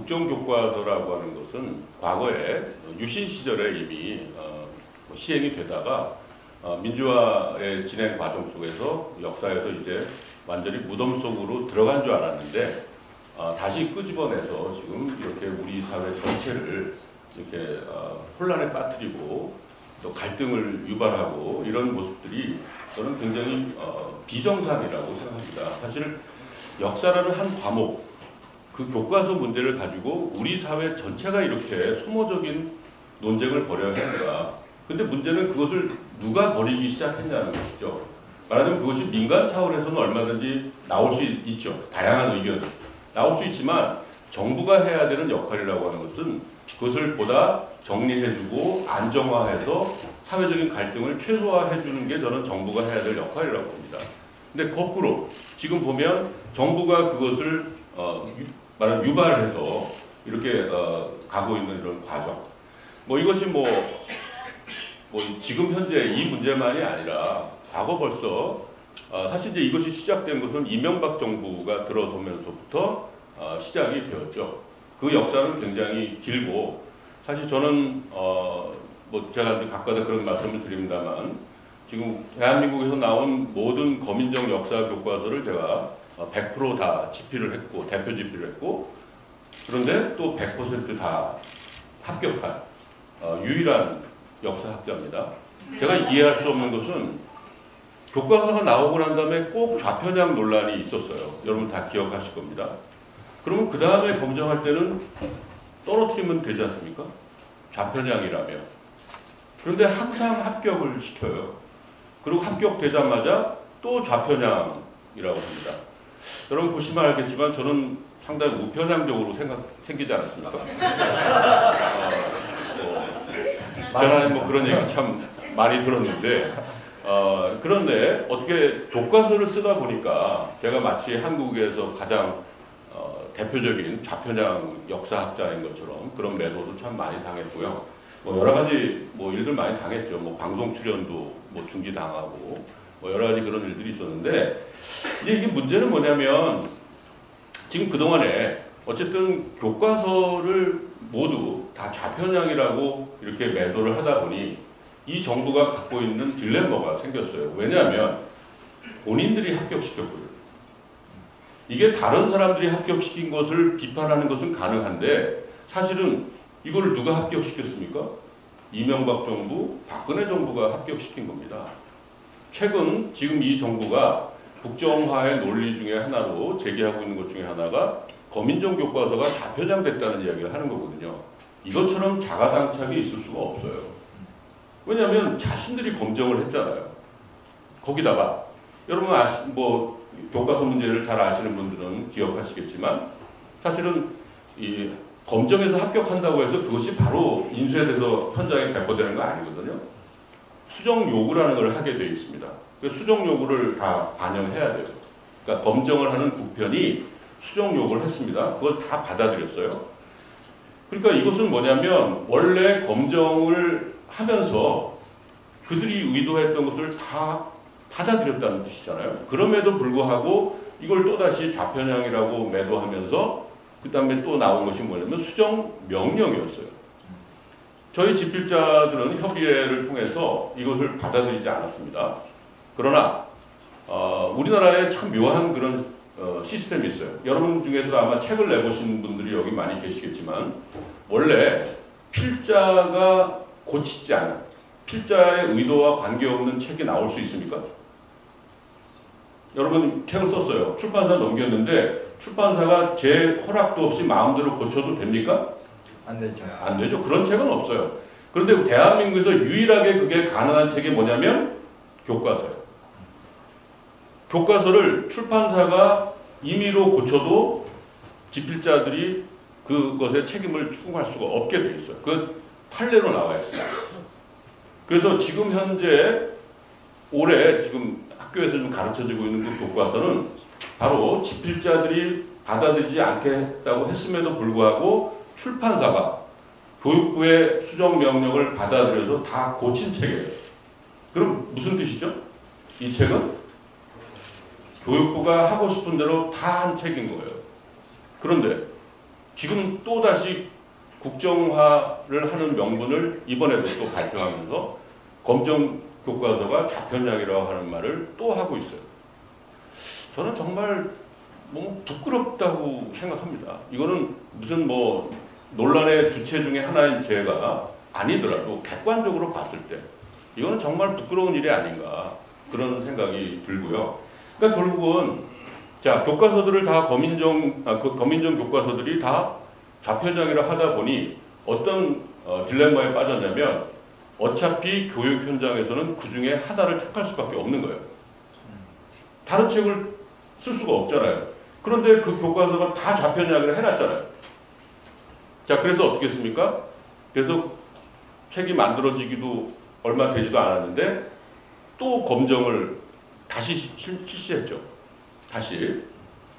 국정교과서라고 하는 것은 과거에 유신 시절에 이미 시행이 되다가 민주화의 진행 과정 속에서 역사에서 이제 완전히 무덤 속으로 들어간 줄 알았는데 다시 끄집어내서 지금 이렇게 우리 사회 전체를 이렇게 혼란에 빠뜨리고 또 갈등을 유발하고 이런 모습들이 저는 굉장히 비정상이라고 생각합니다. 사실 역사라는 한 과목, 그 교과서 문제를 가지고 우리 사회 전체가 이렇게 소모적인 논쟁을 벌여야 한다. 근데 문제는 그것을 누가 벌이기 시작했냐는 것이죠. 말하자면 그것이 민간 차원에서는 얼마든지 나올 수 있죠. 다양한 의견이 나올 수 있지만 정부가 해야 되는 역할이라고 하는 것은 그것을 보다 정리해주고 안정화해서 사회적인 갈등을 최소화해주는 게 저는 정부가 해야 될 역할이라고 봅니다. 근데 거꾸로 지금 보면 정부가 그것을 말하면 유발해서 이렇게 가고 있는 이런 과정. 이것이 지금 현재 이 문제만이 아니라 과거 벌써 사실 이제 이것이 시작된 것은 이명박 정부가 들어서면서부터 시작이 되었죠. 그 역사는 굉장히 길고 사실 저는 제가 이제 가끔가다 그런 말씀을 드립니다만 지금 대한민국에서 나온 모든 거민정 역사 교과서를 제가 100% 다 집필을 했고 대표 집필을 했고 그런데 또 100% 다 합격한 유일한 역사학자입니다. 제가 이해할 수 없는 것은 교과서가 나오고 난 다음에 꼭 좌편향 논란이 있었어요. 여러분 다 기억하실 겁니다. 그러면 그 다음에 검증할 때는 떨어뜨리면 되지 않습니까? 좌편향이라며. 그런데 항상 합격을 시켜요. 그리고 합격되자마자 또 좌편향이라고 합니다. 여러분 보시면 알겠지만 저는 상당히 우편향적으로 생기지 않았습니까? 제가 그런 얘기 참 많이 들었는데 그런데 어떻게 교과서를 쓰다 보니까 제가 마치 한국에서 가장 대표적인 좌편향 역사학자인 것처럼 그런 매도도 참 많이 당했고요. 여러 가지 일들 많이 당했죠. 방송 출연도 중지당하고 여러 가지 그런 일들이 있었는데 이게 문제는 뭐냐면 지금 그동안에 어쨌든 교과서를 모두 다 좌편향이라고 이렇게 매도를 하다 보니 이 정부가 갖고 있는 딜레마가 생겼어요. 왜냐하면 본인들이 합격시켰거든요. 이게 다른 사람들이 합격시킨 것을 비판하는 것은 가능한데 사실은 이걸 누가 합격시켰습니까? 이명박 정부, 박근혜 정부가 합격시킨 겁니다. 최근 지금 이 정부가 국정화의 논리 중에 하나로 제기하고 있는 것 중에 하나가 거민정 교과서가 좌편향됐다는 이야기를 하는 거거든요. 이것처럼 자가당착이 있을 수가 없어요. 왜냐하면 자신들이 검증을 했잖아요. 거기다가 여러분 교과서 문제를 잘 아시는 분들은 기억하시겠지만 사실은 이 검정에서 합격한다고 해서 그것이 바로 인쇄돼서 현장에 배포되는 거 아니거든요. 수정 요구라는 걸 하게 되어 있습니다. 그 수정 요구를 다 반영해야 돼요. 그러니까 검정을 하는 국편이 수정 요구를 했습니다. 그걸 다 받아들였어요. 그러니까 이것은 뭐냐면 원래 검정을 하면서 그들이 의도했던 것을 다 받아들였다는 뜻이잖아요. 그럼에도 불구하고 이걸 또다시 좌편향이라고 매도하면서 그 다음에 또 나온 것이 뭐냐면 수정 명령이었어요. 저희 집필자들은 협의회를 통해서 이것을 받아들이지 않았습니다. 그러나 우리나라에 참 묘한 그런 시스템이 있어요. 여러분 중에서도 아마 책을 내보신 분들이 여기 많이 계시겠지만 원래 필자가 고치지 않은 필자의 의도와 관계없는 책이 나올 수 있습니까? 여러분 책을 썼어요. 출판사 넘겼는데 출판사가 제 허락도 없이 마음대로 고쳐도 됩니까? 안 되죠. 안 되죠. 그런 책은 없어요. 그런데 대한민국에서 유일하게 그게 가능한 책이 뭐냐면 교과서예요. 교과서를 출판사가 임의로 고쳐도 집필자들이 그것에 책임을 추궁할 수가 없게 돼 있어요. 그 판례로 나와 있습니다. 그래서 지금 현재 올해 지금 학교에서 좀 가르쳐지고 있는 그 교과서는 바로 집필자들이 받아들이지 않겠다고 했음에도 불구하고 출판사가 교육부의 수정 명령을 받아들여서 다 고친 책이에요. 그럼 무슨 뜻이죠? 이 책은 교육부가 하고 싶은 대로 다 한 책인 거예요. 그런데 지금 또다시 국정화를 하는 명분을 이번에도 또 발표하면서 검정 교과서가 좌편향이라고 하는 말을 또 하고 있어요. 저는 정말 너무 부끄럽다고 생각합니다. 이거는 무슨 뭐 논란의 주체 중에 하나인 제가 아니더라도 객관적으로 봤을 때 이거는 정말 부끄러운 일이 아닌가 그런 생각이 들고요. 그러니까 결국은 자 교과서들을 다 거민정 교과서들이 다 좌편향이라 하다 보니 어떤 딜레마에 빠졌냐면 어차피 교육 현장에서는 그 중에 하나를 택할 수밖에 없는 거예요. 다른 책을 쓸 수가 없잖아요. 그런데 그 교과서가 다 좌편향을 해놨잖아요. 자, 그래서 어떻게 했습니까? 그래서 책이 만들어지기도 얼마 되지도 않았는데 또 검정을 다시 실시했죠. 다시.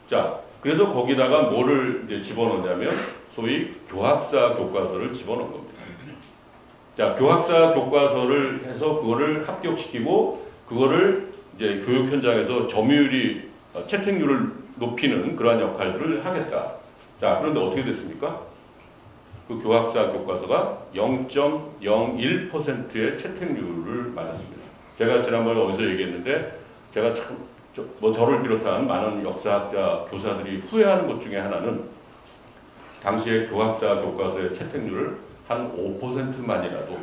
자, 그래서 거기다가 뭐를 이제 집어넣냐면 소위 교학사 교과서를 집어넣은 겁니다. 자, 교학사 교과서를 해서 그거를 합격시키고 그거를 이제 교육 현장에서 점유율이 채택률을 높이는 그러한 역할들을 하겠다. 자, 그런데 어떻게 됐습니까? 그 교학사 교과서가 0.01%의 채택률을 맞았습니다. 제가 지난번에 어디서 얘기했는데 제가 참 저를 비롯한 많은 역사학자 교사들이 후회하는 것 중에 하나는 당시에 교학사 교과서의 채택률을 한 5%만이라도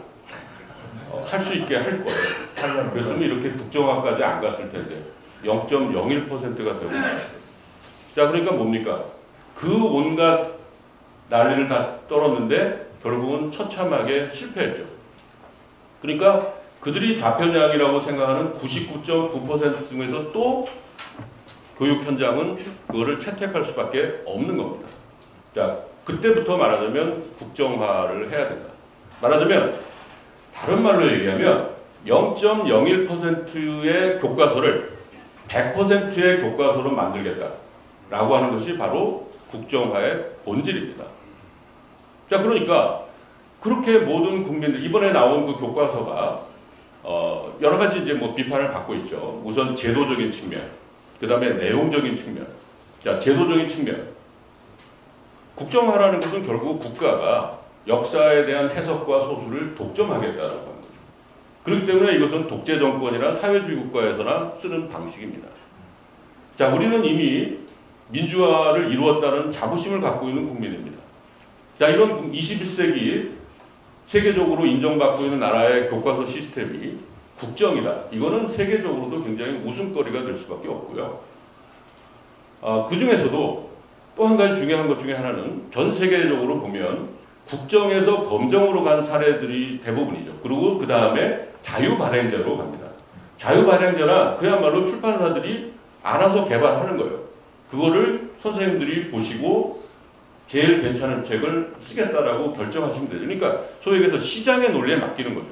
할 수 있게 할 거예요. 그랬으면 이렇게 국정화까지 안 갔을 텐데 0.01%가 되고 말았어요. 자, 그러니까 뭡니까? 그 온갖 난리를 다 떨었는데 결국은 처참하게 실패했죠. 그러니까 그들이 좌편향이라고 생각하는 99.9% 중에서 또 교육 현장은 그거를 채택할 수밖에 없는 겁니다. 자, 그때부터 말하자면 국정화를 해야 된다. 말하자면 다른 말로 얘기하면 0.01%의 교과서를 100%의 교과서로 만들겠다라고 하는 것이 바로 국정화의 본질입니다. 자, 그러니까 그렇게 모든 국민들 이번에 나온 그 교과서가 여러 가지 이제 뭐 비판을 받고 있죠. 우선 제도적인 측면, 그 다음에 내용적인 측면. 자, 제도적인 측면. 국정화라는 것은 결국 국가가 역사에 대한 해석과 소수를 독점하겠다라고 하는 거죠. 그렇기 때문에 이것은 독재 정권이나 사회주의 국가에서나 쓰는 방식입니다. 자, 우리는 이미 민주화를 이루었다는 자부심을 갖고 있는 국민입니다. 자, 이런 21세기 세계적으로 인정받고 있는 나라의 교과서 시스템이 국정이다. 이거는 세계적으로도 굉장히 웃음거리가 될 수밖에 없고요. 그 중에서도 또 한 가지 중요한 것 중에 하나는 전 세계적으로 보면 국정에서 검정으로 간 사례들이 대부분이죠. 그리고 그 다음에 자유발행제로 갑니다. 자유발행제나 그야말로 출판사들이 알아서 개발하는 거예요. 그거를 선생님들이 보시고 제일 괜찮은 책을 쓰겠다라고 결정하시면 되죠. 그러니까 소위 얘기해서 시장의 논리에 맡기는 거죠.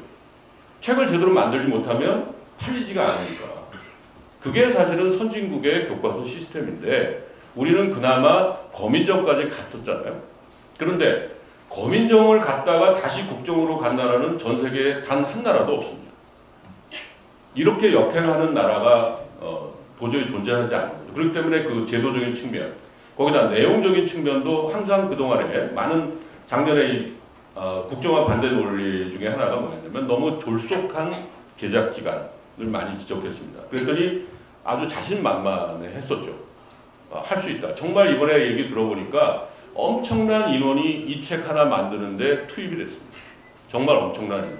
책을 제대로 만들지 못하면 팔리지가 않으니까. 그게 사실은 선진국의 교과서 시스템인데 우리는 그나마 거민정까지 갔었잖아요. 그런데 거민정을 갔다가 다시 국정으로 간 나라는 전 세계에 단 한 나라도 없습니다. 이렇게 역행하는 나라가 도저히 존재하지 않는 거죠. 그렇기 때문에 그 제도적인 측면, 거기다 내용적인 측면도 항상 그동안에 많은 작년에 이 국정화 반대 논리 중에 하나가 뭐냐면 너무 졸속한 제작 기간을 많이 지적했습니다. 그랬더니 아주 자신만만해 했었죠. 할 수 있다. 정말 이번에 얘기 들어보니까 엄청난 인원이 이 책 하나 만드는데 투입이 됐습니다. 정말 엄청난 인원.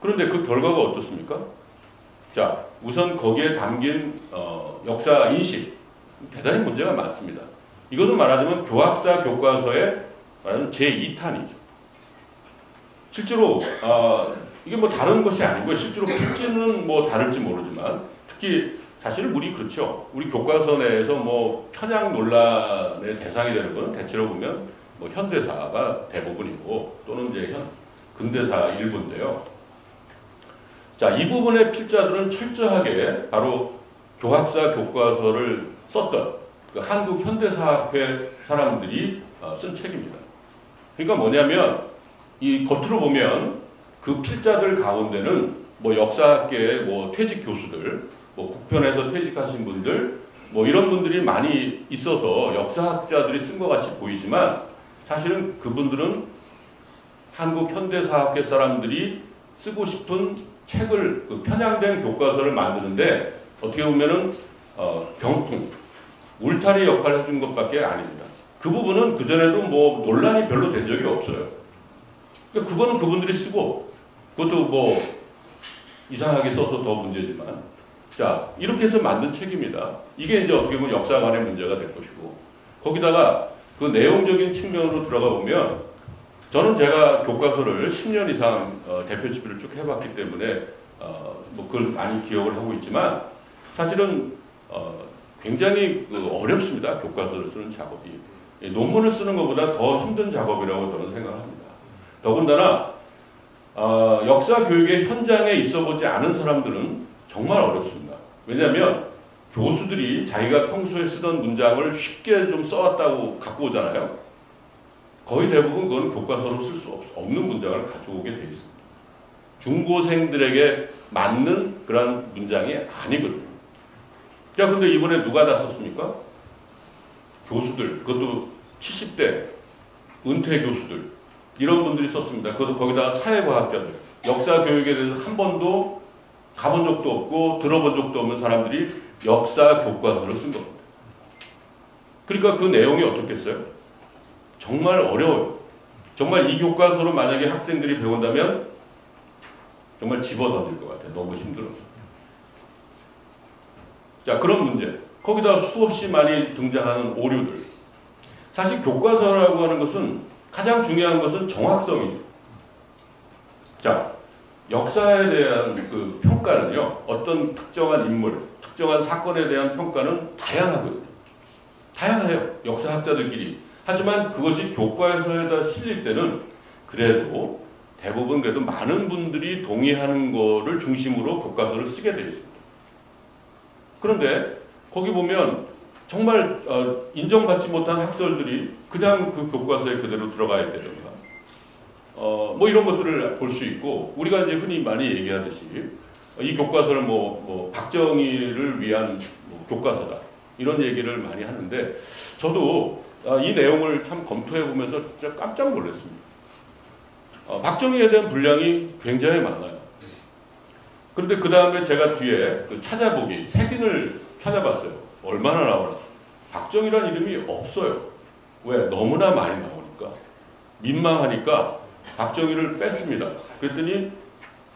그런데 그 결과가 어떻습니까? 자, 우선 거기에 담긴 역사 인식 대단히 문제가 많습니다. 이것은 말하자면 교학사 교과서의 말하자면 제2탄이죠. 실제로 이게 뭐 다른 것이 아니고 실제로 필지는 뭐 다를지 모르지만 특히 사실 우리 그렇죠. 우리 교과서 내에서 뭐 편향 논란의 대상이 되는 것은 대체로 보면 뭐 현대사가 대부분이고 또는 이제 근대사 일부인데요. 자, 이 부분의 필자들은 철저하게 바로 교학사 교과서를 썼던 그 한국 현대사학회 사람들이 쓴 책입니다. 그러니까 뭐냐면 이 겉으로 보면 그 필자들 가운데는 뭐 역사학계의 뭐 퇴직 교수들, 뭐 국편에서 퇴직하신 분들, 뭐 이런 분들이 많이 있어서 역사학자들이 쓴 것 같이 보이지만 사실은 그분들은 한국 현대사학계 사람들이 쓰고 싶은 책을 편향된 교과서를 만드는데 어떻게 보면은 병풍, 울타리 역할을 해준 것밖에 아닙니다. 그 부분은 그전에도 뭐 논란이 별로 된 적이 없어요. 그러니까 그거는 그분들이 쓰고 그것도 뭐 이상하게 써서 더 문제지만 자 이렇게 해서 만든 책입니다. 이게 이제 어떻게 보면 역사관의 문제가 될 것이고 거기다가 그 내용적인 측면으로 들어가 보면 저는 제가 교과서를 10년 이상 대표 집필을 쭉 해봤기 때문에 뭐 그걸 많이 기억을 하고 있지만 사실은 굉장히 어렵습니다. 교과서를 쓰는 작업이. 논문을 쓰는 것보다 더 힘든 작업이라고 저는 생각합니다. 더군다나 역사 교육의 현장에 있어보지 않은 사람들은 정말 어렵습니다. 왜냐하면 교수들이 자기가 평소에 쓰던 문장을 쉽게 좀 써왔다고 갖고 오잖아요. 거의 대부분 그건 교과서로 쓸 수 없는 문장을 가져오게 돼 있습니다. 중고생들에게 맞는 그런 문장이 아니거든요. 자, 근데 이번에 누가 다 썼습니까? 교수들, 그것도 70대 은퇴 교수들 이런 분들이 썼습니다. 그것도 거기다가 사회과학자들, 역사 교육에 대해서 한 번도 가본 적도 없고 들어본 적도 없는 사람들이 역사 교과서를 쓴 겁니다. 그러니까 그 내용이 어떻겠어요? 정말 어려워요. 정말 이 교과서로 만약에 학생들이 배운다면 정말 집어던질 것 같아요. 너무 힘들어서. 자, 그런 문제. 거기다 수없이 많이 등장하는 오류들. 사실 교과서라고 하는 것은 가장 중요한 것은 정확성이죠. 자, 역사에 대한 그 평가는요. 어떤 특정한 인물, 특정한 사건에 대한 평가는 다양하거든요. 다양해요. 역사학자들끼리. 하지만 그것이 교과서에다 실릴 때는 그래도 대부분 그래도 많은 분들이 동의하는 거를 중심으로 교과서를 쓰게 되어 있습니다. 그런데 거기 보면 정말 인정받지 못한 학설들이 그냥 그 교과서에 그대로 들어가 있다든가 뭐 이런 것들을 볼 수 있고 우리가 이제 흔히 많이 얘기하듯이 이 교과서는 뭐 박정희를 위한 뭐 교과서다 이런 얘기를 많이 하는데 저도 이 내용을 참 검토해 보면서 진짜 깜짝 놀랐습니다. 박정희에 대한 분량이 굉장히 많아요. 그런데 그 다음에 제가 뒤에 그 찾아보기, 색인을 찾아봤어요. 얼마나 나오나. 박정희라는 이름이 없어요. 왜? 너무나 많이 나오니까. 민망하니까 박정희를 뺐습니다. 그랬더니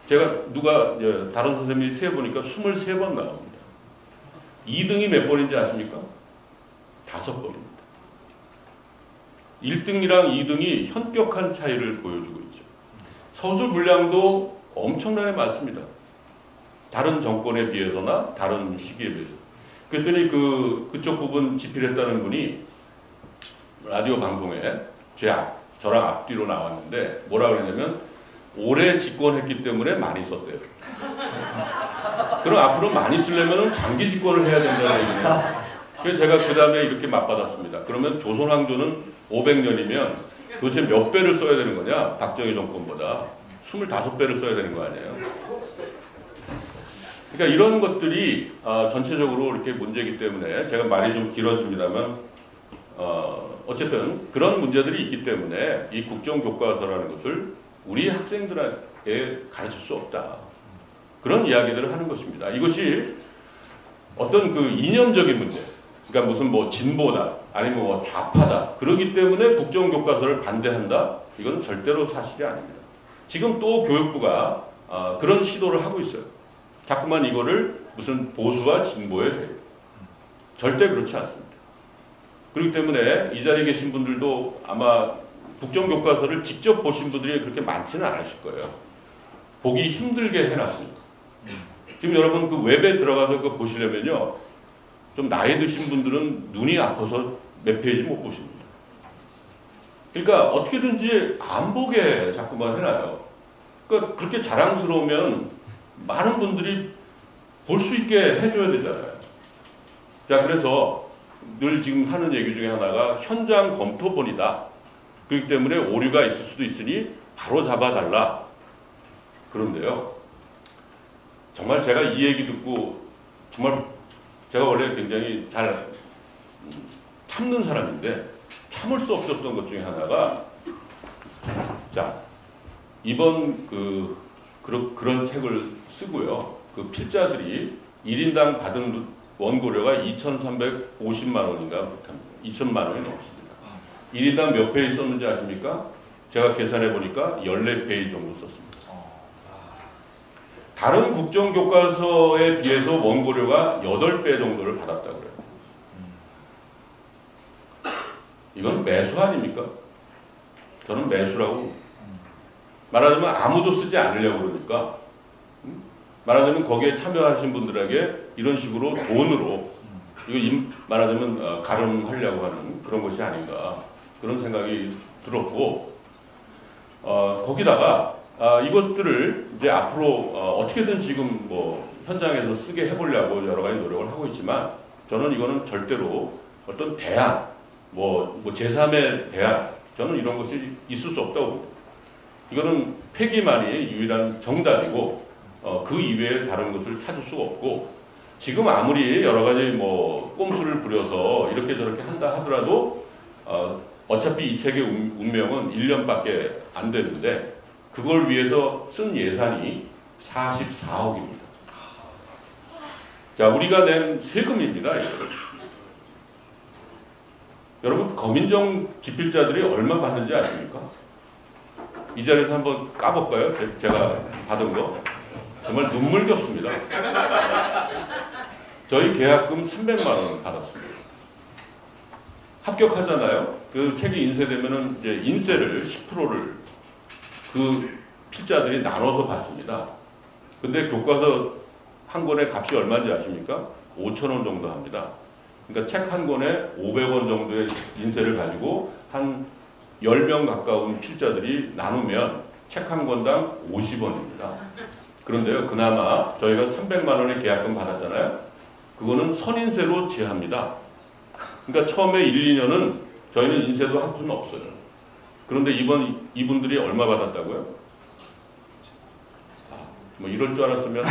제가 다른 선생님이 세보니까 23번 나옵니다. 2등이 몇 번인지 아십니까? 5번입니다. 1등이랑 2등이 현격한 차이를 보여주고 있죠. 서술 분량도 엄청나게 많습니다. 다른 정권에 비해서나 다른 시기에 비해서. 그랬더니 그쪽 부분 집필했다는 분이 라디오 방송에 저랑 앞뒤로 나왔는데 뭐라 그러냐면 오래 집권했기 때문에 많이 썼대요. 그럼 앞으로 많이 쓰려면 장기 집권을 해야 된다는 얘기네요. 그래서 제가 그 다음에 이렇게 맞받았습니다. 그러면 조선왕조는 500년이면 도대체 몇 배를 써야 되는 거냐? 박정희 정권보다 25배를 써야 되는 거 아니에요? 그러니까 이런 것들이 전체적으로 이렇게 문제이기 때문에 제가 말이 좀 길어집니다만 어쨌든 그런 문제들이 있기 때문에 이 국정교과서라는 것을 우리 학생들에게 가르칠 수 없다. 그런 이야기들을 하는 것입니다. 이것이 어떤 그 이념적인 문제, 그러니까 무슨 뭐 진보다 아니면 뭐 좌파다 그러기 때문에 국정교과서를 반대한다. 이건 절대로 사실이 아닙니다. 지금 또 교육부가 그런 시도를 하고 있어요. 자꾸만 이거를 무슨 보수와 진보에 대해 절대 그렇지 않습니다. 그렇기 때문에 이 자리에 계신 분들도 아마 국정교과서를 직접 보신 분들이 그렇게 많지는 않으실 거예요. 보기 힘들게 해놨으니까. 지금 여러분 그 웹에 들어가서 그거 보시려면요. 좀 나이 드신 분들은 눈이 아파서 몇 페이지 못 보십니다. 그러니까 어떻게든지 안 보게 자꾸만 해놔요. 그러니까 그렇게 자랑스러우면 많은 분들이 볼 수 있게 해줘야 되잖아요. 자, 그래서 늘 지금 하는 얘기 중에 하나가 현장 검토본이다. 그렇기 때문에 오류가 있을 수도 있으니 바로 잡아달라. 그런데요. 정말 제가 이 얘기 듣고 정말 제가 원래 굉장히 잘 참는 사람인데 참을 수 없었던 것 중에 하나가 자 이번 그런 책을 쓰고요. 그 필자들이 1인당 받은 원고료가 2,350만 원인가 그렇답니다. 2천만 원이 넘습니다. 1인당 몇 페이지 썼는지 아십니까? 제가 계산해 보니까 14페이지 정도 썼습니다. 다른 국정교과서에 비해서 원고료가 8배 정도를 받았다고 그래요. 이건 매수 아닙니까? 저는 매수라고 말하자면 아무도 쓰지 않으려고 그러니까 말하자면 거기에 참여하신 분들에게 이런 식으로 돈으로 이거 말하자면 가름하려고 하는 그런 것이 아닌가 그런 생각이 들었고 거기다가 이것들을 이제 앞으로 어떻게든 지금 뭐 현장에서 쓰게 해보려고 여러 가지 노력을 하고 있지만 저는 이거는 절대로 어떤 대안 뭐 제3의 대안 저는 이런 것이 있을 수 없다고 봅니다. 이거는 폐기만이 유일한 정답이고 그 이외에 다른 것을 찾을 수가 없고 지금 아무리 여러 가지 뭐 꼼수를 부려서 이렇게 저렇게 한다 하더라도 어차피 이 책의 운명은 1년밖에 안 되는데 그걸 위해서 쓴 예산이 44억입니다. 자, 우리가 낸 세금입니다. 이거를. 여러분 거민정 집필자들이 얼마 받는지 아십니까? 이 자리에서 한번 까볼까요? 제가 받은 거 정말 눈물겹습니다. 저희 계약금 300만 원 받았습니다. 합격하잖아요. 그 책이 인쇄되면은 이제 인쇄를 10%를 그 필자들이 나눠서 받습니다. 근데 교과서 한 권의 값이 얼마인지 아십니까? 5,000원 정도 합니다. 그러니까 책 한 권에 500원 정도의 인쇄를 가지고 한 10명 가까운 필자들이 나누면 책 한 권당 50원입니다. 그런데요, 그나마 저희가 300만 원의 계약금 받았잖아요. 그거는 선인쇄로 제합니다. 그러니까 처음에 1, 2년은 저희는 인쇄도 한 푼 없어요. 그런데 이분들이 얼마 받았다고요? 뭐 이럴 줄 알았으면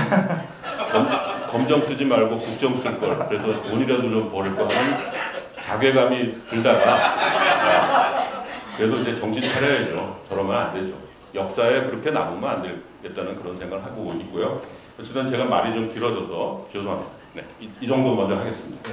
검정 쓰지 말고 국정 쓸 걸. 그래서 돈이라도 좀 벌을 거 하는 자괴감이 들다가 그래도 이제 정신 차려야죠. 저러면 안 되죠. 역사에 그렇게 남으면 안 되겠다는 그런 생각을 하고 있고요. 어쨌든 제가 말이 좀 길어져서 죄송합니다. 네, 이 정도 먼저 하겠습니다.